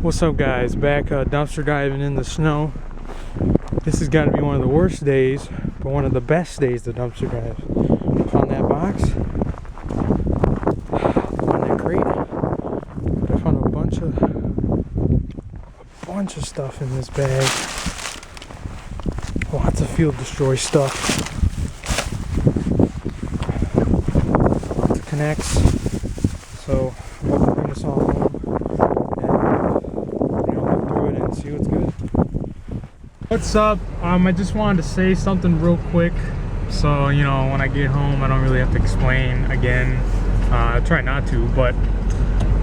What's up, guys? Back dumpster diving in the snow. This has got to be one of the worst days, but one of the best days to dumpster dive. Found that box, on that crate. I found a bunch of stuff in this bag. Lots of field destroy stuff. Lots of connects. So I'm about to bring this all home. See what's good. What's up? I just wanted to say something real quick. So, you know, when I get home, I don't really have to explain again. I try not to, but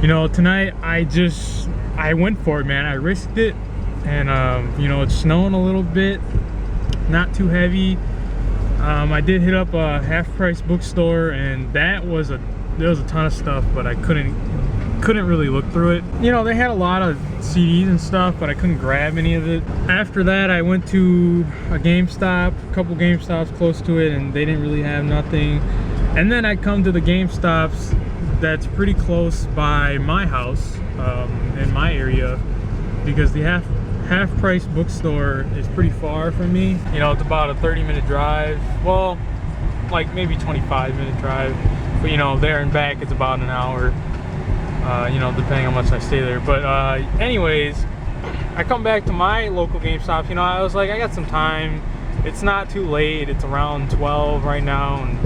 you know, tonight I went for it, man. I risked it, and you know, it's snowing a little bit, not too heavy. I did hit up a half-price bookstore, and there was a ton of stuff, but I couldn't really look through it. You know, they had a lot of CDs and stuff, but I couldn't grab any of it. After that, I went to a GameStop, a couple GameStops close to it, and they didn't really have nothing. And then I come to the GameStops that's pretty close by my house, in my area, because the half-price bookstore is pretty far from me. You know, it's about a 30-minute drive. Well, like maybe 25-minute drive. But you know, there and back, it's about an hour. You know, depending on how much I stay there. But anyways, I come back to my local GameStop. You know, I was like, I got some time. It's not too late. It's around 12 right now, and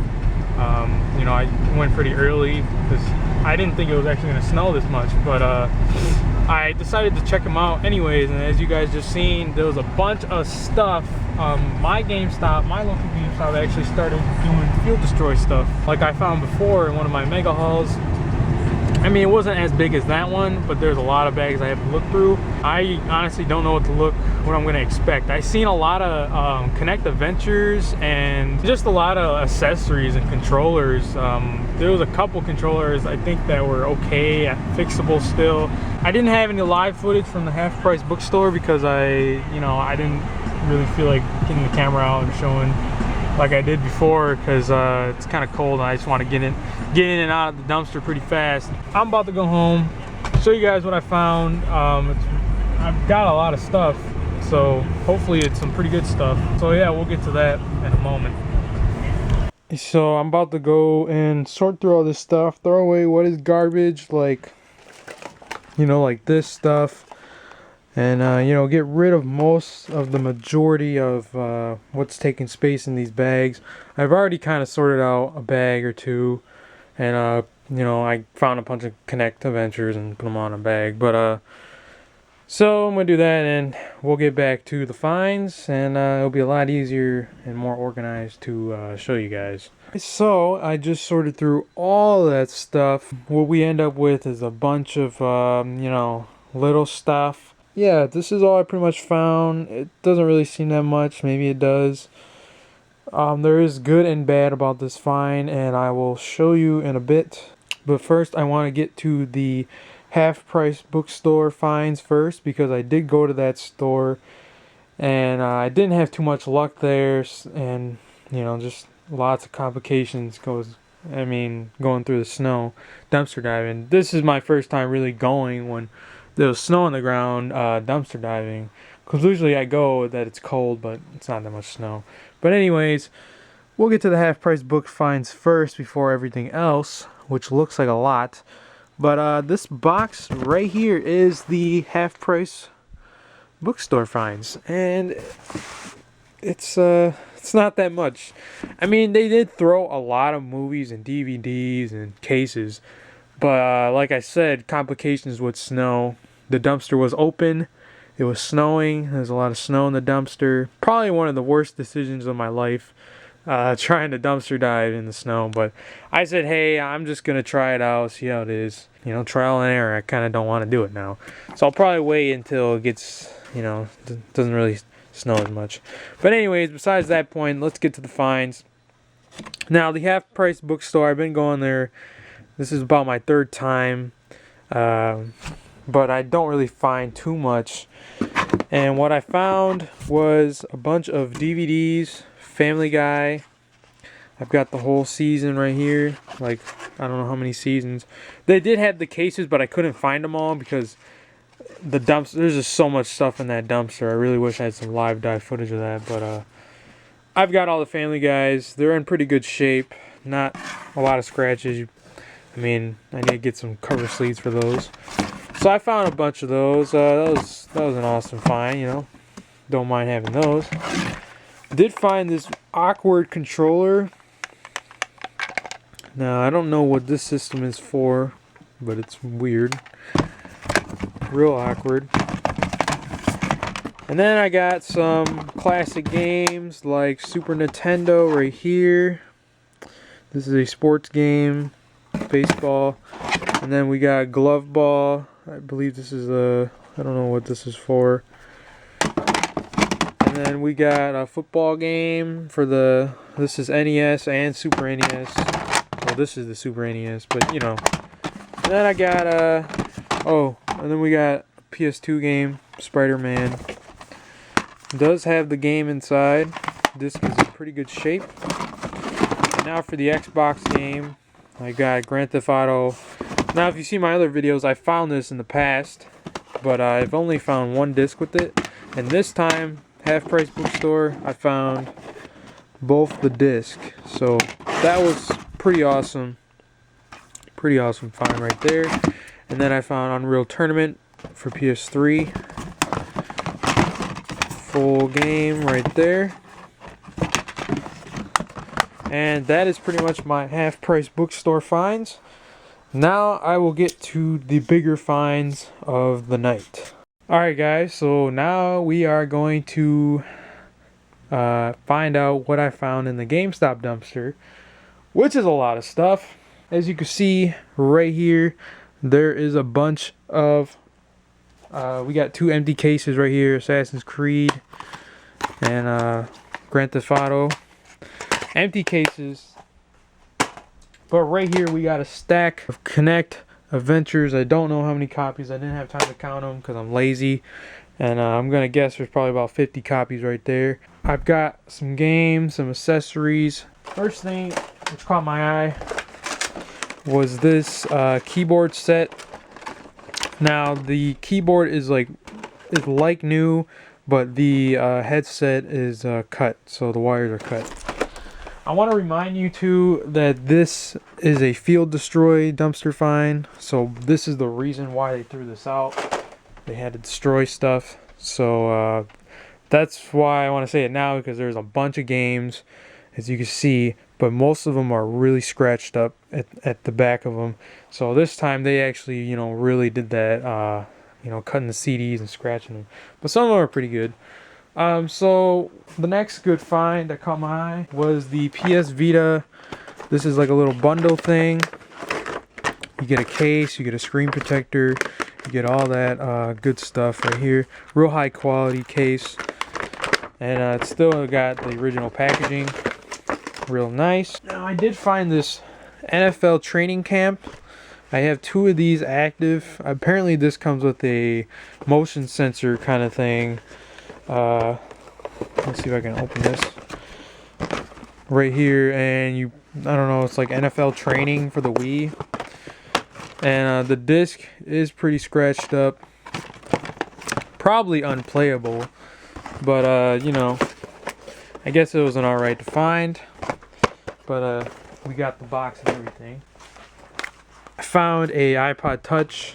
you know, I went pretty early because I didn't think it was actually going to snow this much. But I decided to check them out anyways, and as you guys just seen, there was a bunch of stuff. My GameStop, my local GameStop, actually started doing field destroy stuff like I found before in one of my mega hauls. I mean, it wasn't as big as that one, but there's a lot of bags I have to look through. I honestly don't know what I'm going to expect. I've seen a lot of Connect Adventures and just a lot of accessories and controllers. There was a couple controllers I think that were okay, fixable still. I didn't have any live footage from the half-price bookstore because I didn't really feel like getting the camera out and showing like I did before, because it's kind of cold and I just want to get in and out of the dumpster pretty fast. I'm about to go home, show you guys what I found. I've got a lot of stuff, so hopefully it's some pretty good stuff. So yeah, we'll get to that in a moment. So I'm about to go and sort through all this stuff, throw away what is garbage, like, you know, like this stuff. And you know, get rid of most of the majority of what's taking space in these bags. I've already kind of sorted out a bag or two, and you know, I found a bunch of Connect Adventures and put them on a bag. But so I'm gonna do that, and we'll get back to the finds, and it'll be a lot easier and more organized to show you guys. So I just sorted through all that stuff. What we end up with is a bunch of you know, little stuff. Yeah, this is all I pretty much found. It doesn't really seem that much. Maybe it does. There is good and bad about this find, and I will show you in a bit. But first, I want to get to the half-price bookstore finds first, because I did go to that store, and I didn't have too much luck there, and you know, just lots of complications going through the snow, dumpster diving. This is my first time really going when there was snow on the ground, dumpster diving, because usually I go that it's cold, but it's not that much snow. But anyways, we'll get to the half-price book finds first before everything else, which looks like a lot. But this box right here is the half-price bookstore finds, and it's not that much. I mean, they did throw a lot of movies and DVDs and cases. But like I said, complications with snow. The dumpster was open. It was snowing. There's a lot of snow in the dumpster. Probably one of the worst decisions of my life, trying to dumpster dive in the snow. But I said, hey, I'm just going to try it out, see how it is. You know, trial and error. I kind of don't want to do it now. So I'll probably wait until it gets, you know, doesn't really snow as much. But anyways, besides that point, let's get to the finds. Now, the half-price bookstore, I've been going there. This is about my third time, but I don't really find too much. And what I found was a bunch of DVDs, Family Guy. I've got the whole season right here, like I don't know how many seasons. They did have the cases, but I couldn't find them all because the dumpster. There's just so much stuff in that dumpster. I really wish I had some live dive footage of that, but I've got all the Family Guys. They're in pretty good shape. Not a lot of scratches. I mean, I need to get some cover sleeves for those. So I found a bunch of those. That was an awesome find, you know. Don't mind having those. Did find this awkward controller. Now, I don't know what this system is for, but it's weird. Real awkward. And then I got some classic games like Super Nintendo right here. This is a sports game, baseball. And then we got glove ball. I believe this is I don't know what this is for. And then we got a football game for this is NES and Super NES. Well, this is the Super NES, but you know. And then I got and then we got a PS2 game, Spider-Man. Does have the game inside. Disc is in pretty good shape. And now for the Xbox game, I got Grand Theft Auto. Now, if you see my other videos, I found this in the past, but I've only found one disc with it. And this time, Half Price Bookstore, I found both the disc. So that was pretty awesome. Pretty awesome find right there. And then I found Unreal Tournament for PS3. Full game right there. And that is pretty much my Half Price Bookstore finds. Now I will get to the bigger finds of the night. Alright guys, so now we are going to find out what I found in the GameStop dumpster, which is a lot of stuff. As you can see right here, there is a bunch of we got 2 empty cases right here, Assassin's Creed and Grand Theft Auto. Empty cases. But right here we got a stack of Connect Adventures. I don't know how many copies. I didn't have time to count them because I'm lazy. And I'm going to guess there's probably about 50 copies right there. I've got some games, some accessories. First thing which caught my eye was this keyboard set. Now the keyboard is like new, but the headset is cut, so the wires are cut. I want to remind you too that this is a Field Destroy dumpster find, so this is the reason why they threw this out. They had to destroy stuff, so that's why I want to say it now, because there's a bunch of games, as you can see, but most of them are really scratched up at the back of them. So this time they actually, you know, really did that, you know, cutting the CDs and scratching them. But some of them are pretty good. So the next good find that caught my eye was the PSVITA. This is like a little bundle thing. You get a case, you get a screen protector, you get all that good stuff right here. Real high quality case. And it's still got the original packaging. Real nice. Now I did find this NFL training camp. I have 2 of these active. Apparently this comes with a motion sensor kind of thing. Let's see if I can open this right here, and I don't know, it's like NFL training for the Wii, and the disc is pretty scratched up, probably unplayable, but you know, I guess it was an alright to find. But we got the box and everything. I found a iPod Touch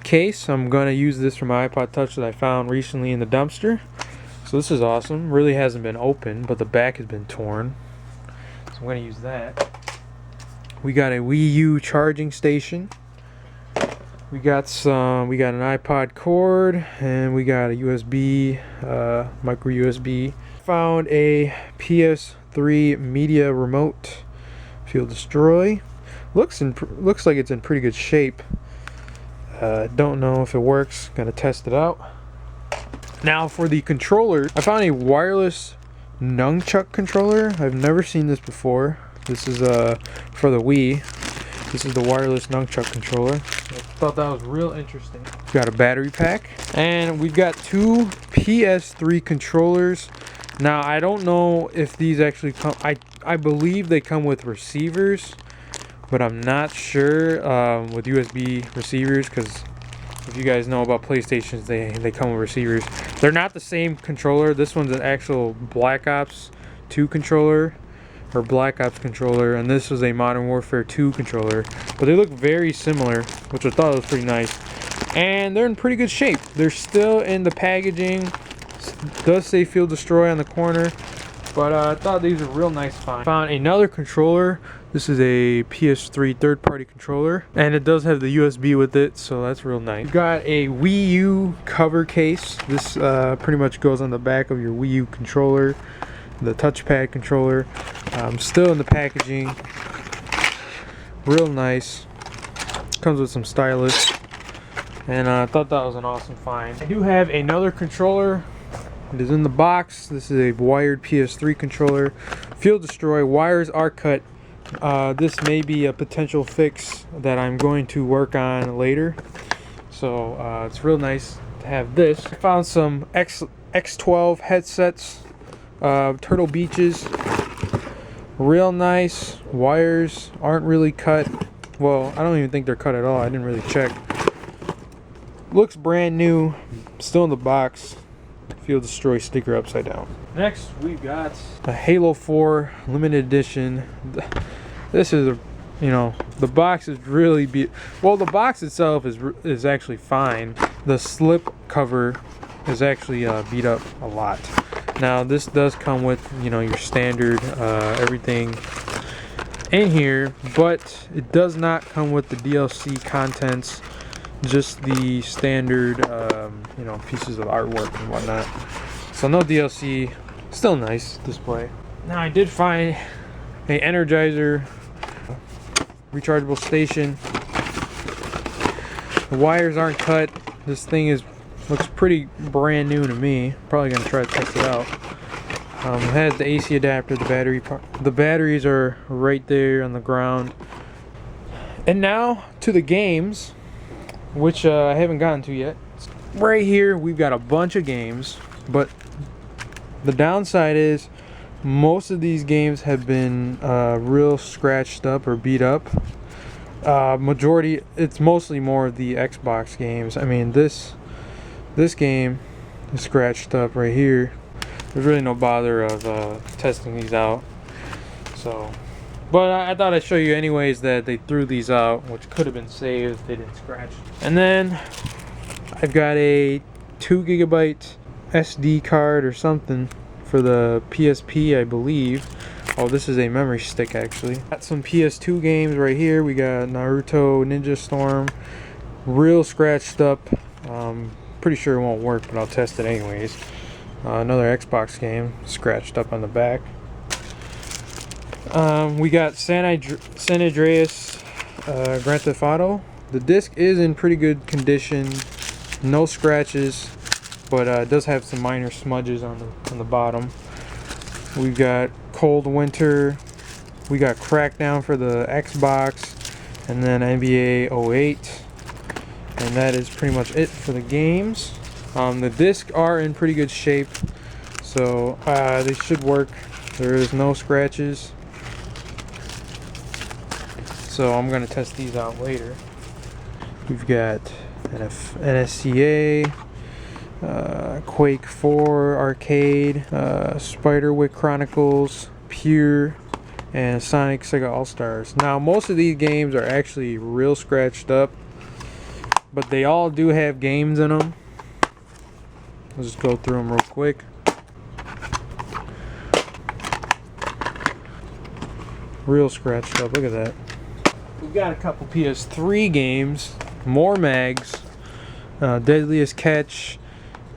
case. I'm gonna use this for my iPod Touch that I found recently in the dumpster. So this is awesome. Really hasn't been opened, but the back has been torn. So I'm gonna use that. We got a Wii U charging station. We got an iPod cord, and we got a USB, micro USB. Found a PS3 media remote. Field Destroy. Looks like it's in pretty good shape. Don't know if it works. Gotta test it out. Now for the controller, I found a wireless nunchuck controller. I've never seen this before. This is for the Wii. This is the wireless nunchuck controller. I thought that was real interesting. Got a battery pack, and we've got 2 PS3 controllers. Now I don't know if these actually come. I believe they come with receivers, but I'm not sure with USB receivers, because If you guys know about PlayStations, they come with receivers. They're not the same controller. This one's an actual Black Ops 2 controller, or Black Ops controller, and this was a Modern Warfare 2 controller. But they look very similar, which I thought was pretty nice. And they're in pretty good shape. They're still in the packaging. It does say Field Destroy on the corner, but I thought these were real nice find. Found another controller. This is a PS3 third-party controller, and it does have the USB with it, so that's real nice. We've got a Wii U cover case. This pretty much goes on the back of your Wii U controller, the touchpad controller. Still in the packaging. Real nice. Comes with some stylus, and I thought that was an awesome find. I do have another controller. It is in the box. This is a wired PS3 controller. Field Destroy. Wires are cut. This may be a potential fix that I'm going to work on later. So it's real nice to have this. I found some X12 headsets. Turtle Beaches. Real nice. Wires aren't really cut. Well, I don't even think they're cut at all. I didn't really check. Looks brand new. Still in the box. Field Destroy sticker upside down. Next, we've got a Halo 4 limited edition. This is a, you know, the box is really well, the box itself is actually fine. The slip cover is actually beat up a lot. Now this does come with, you know, your standard everything in here, but it does not come with the DLC contents. Just the standard, you know, pieces of artwork and whatnot. So no DLC. Still nice display. Now I did find a Energizer rechargeable station. The wires aren't cut. This thing looks pretty brand new to me. Probably gonna try to test it out. It has the AC adapter, the battery. The batteries are right there on the ground. And now to the games, which I haven't gotten to yet. Right here we've got a bunch of games, but the downside is most of these games have been real scratched up or beat up. Majority, it's mostly more of the Xbox games. I mean, this game is scratched up right here. There's really no bother of testing these out. So, but I thought I'd show you anyways that they threw these out, which could have been saved if they didn't scratch. And then I've got a 2 GB SD card or something for the PSP, I believe. Oh, this is a memory stick actually. Got some PS2 games right here. We got Naruto Ninja Storm. Real scratched up. Pretty sure it won't work, but I'll test it anyways. Another Xbox game, scratched up on the back. We got San Andreas Grand Theft Auto. The disc is in pretty good condition, no scratches, but it does have some minor smudges on the bottom. We've got Cold Winter. We got Crackdown for the Xbox, and then NBA 08. And that is pretty much it for the games. The discs are in pretty good shape, so they should work. There is no scratches. So I'm going to test these out later. We've got NSCA, Quake 4 Arcade, Spiderwick Chronicles, Pure, and Sonic Sega All-Stars. Now most of these games are actually real scratched up, but they all do have games in them. Let's just go through them real quick. Real scratched up, look at that. We've got a couple PS3 games, more mags, Deadliest Catch,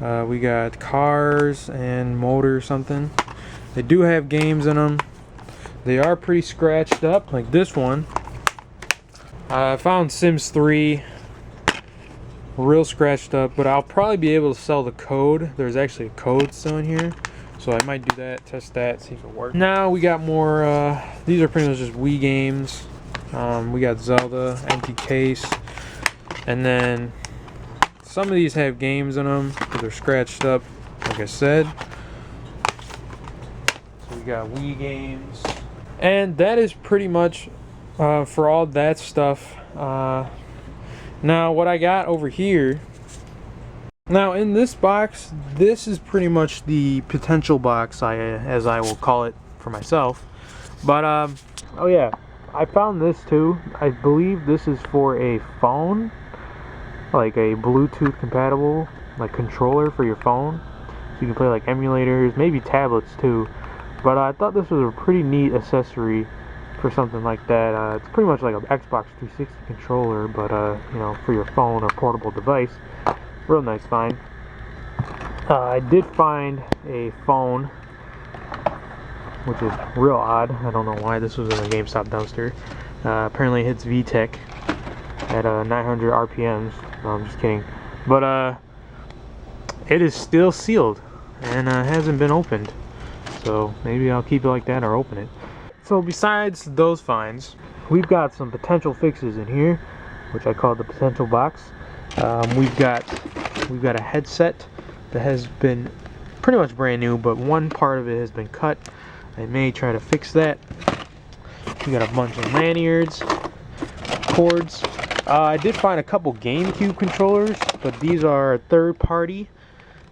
we got Cars and Motor something. They do have games in them. They are pretty scratched up, like this one. I found Sims 3, real scratched up, but I'll probably be able to sell the code. There's actually a code still in here, so I might do that, test that, see if it works. Now we got more, these are pretty much just Wii games. We got Zelda, empty case, and then some of these have games in them, but they're scratched up, like I said. So we got Wii games, and that is pretty much for all that stuff. Now what I got over here, now in this box, this is pretty much the potential box, as I will call it for myself. But oh yeah, I found this too. I believe this is for a phone, like a Bluetooth compatible like controller for your phone, so you can play like emulators, maybe tablets too. But I thought this was a pretty neat accessory for something like that. It's pretty much like an Xbox 360 controller, but you know, for your phone or portable device. Real nice find. I did find a phone, which is real odd. I don't know why this was in a GameStop dumpster. Apparently it hits VTech at 900 RPMs. No, I'm just kidding. But it is still sealed and hasn't been opened. So maybe I'll keep it like that or open it. So besides those finds, we've got some potential fixes in here, which I call the potential box. We've got a headset that has been pretty much brand new, but one part of it has been cut. I may try to fix that. We got a bunch of lanyards, cords. I did find a couple GameCube controllers, but these are third party,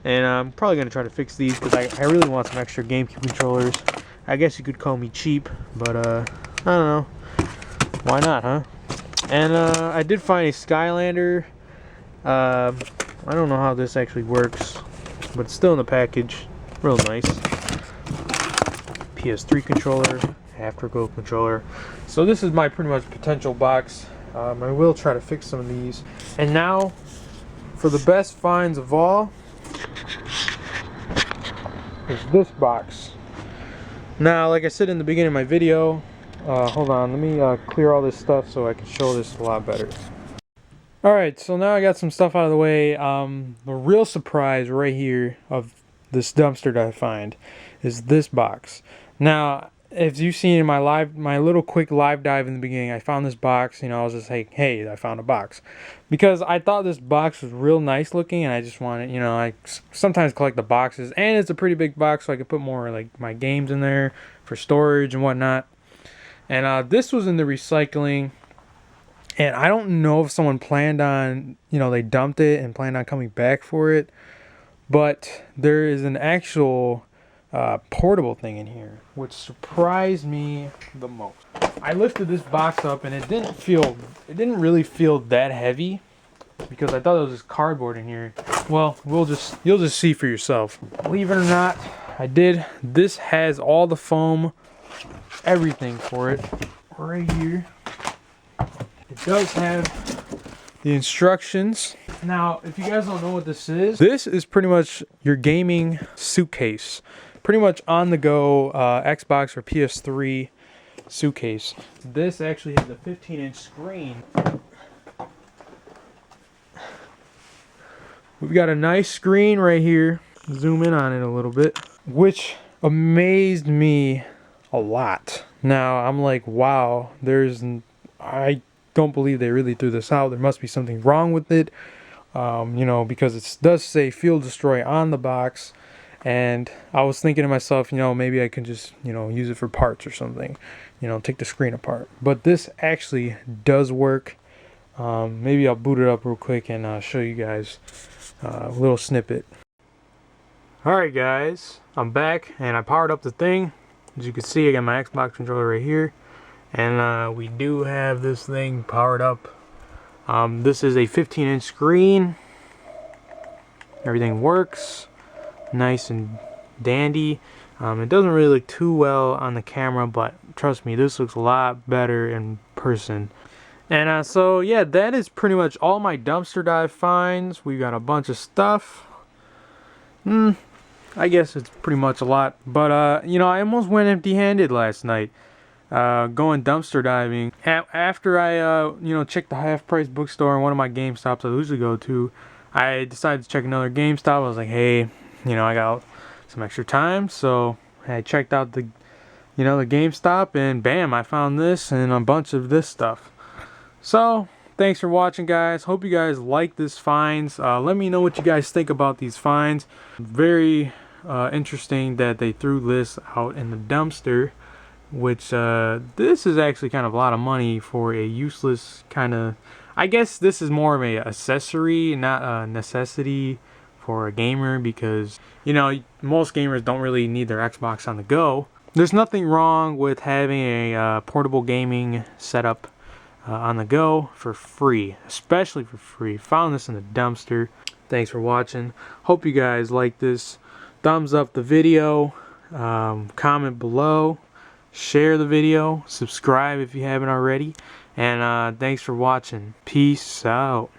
and I'm probably going to try to fix these because I really want some extra GameCube controllers. I guess you could call me cheap, but I don't know. Why not, huh? And I did find a Skylander. I don't know how this actually works, but it's still in the package. Real nice. PS3 controller, Afterglow controller. So this is my pretty much potential box. I will try to fix some of these. And now, for the best finds of all, is this box. Now, like I said in the beginning of my video, hold on, let me clear all this stuff so I can show this a lot better. Alright, so now I got some stuff out of the way. The real surprise right here of this dumpster that I find is this box. Now, as you've seen in my little quick live dive in the beginning, I found this box. You know, I was just like, hey, I found a box. Because I thought this box was real nice looking, and I just wanted, you know, I sometimes collect the boxes, and it's a pretty big box, so I could put more, like, my games in there for storage and whatnot. And this was in the recycling, and I don't know if someone planned on, you know, they dumped it and planned on coming back for it, but there is an actual portable thing in here, which surprised me the most. I lifted this box up and it didn't really feel that heavy because I thought it was just cardboard in here. Well, you'll just see for yourself. Believe it or not, I did. This has all the foam, everything for it right here. It does have the instructions. Now, if you guys don't know what this is pretty much your gaming suitcase. Pretty much on the go Xbox or PS3 suitcase. This actually has a 15-inch screen. We've got a nice screen right here. Zoom in on it a little bit, which amazed me a lot. Now I'm like, wow, I don't believe they really threw this out. There must be something wrong with it, you know, because it does say Field Destroy on the box. And I was thinking to myself, you know, maybe I can just, you know, use it for parts or something, you know, take the screen apart. But this actually does work. Maybe I'll boot it up real quick and show you guys a little snippet. Alright guys, I'm back and I powered up the thing. As you can see, I got my Xbox controller right here. And we do have this thing powered up. This is a 15-inch screen. Everything works. Nice and dandy. It doesn't really look too well on the camera, but trust me, this looks a lot better in person. And so yeah, that is pretty much all my dumpster dive finds. We got a bunch of stuff. I guess it's pretty much a lot, but you know, I almost went empty-handed last night going dumpster diving. After I you know, checked the half-price bookstore in one of my GameStops I usually go to, I decided to check another GameStop. I was like, hey, you know, I got some extra time, so I checked out the, you know, the GameStop, and bam, I found this and a bunch of this stuff. So thanks for watching, guys. Hope you guys like this finds. Let me know what you guys think about these finds. Very interesting that they threw this out in the dumpster, which this is actually kind of a lot of money for a useless kind of, I guess this is more of a accessory, not a necessity for a gamer, because, you know, most gamers don't really need their Xbox on the go. There's nothing wrong with having a portable gaming setup on the go for free, especially for free. Found this in the dumpster. Thanks for watching. Hope you guys like this. Thumbs up the video, comment below, share the video, subscribe if you haven't already, and thanks for watching. Peace out.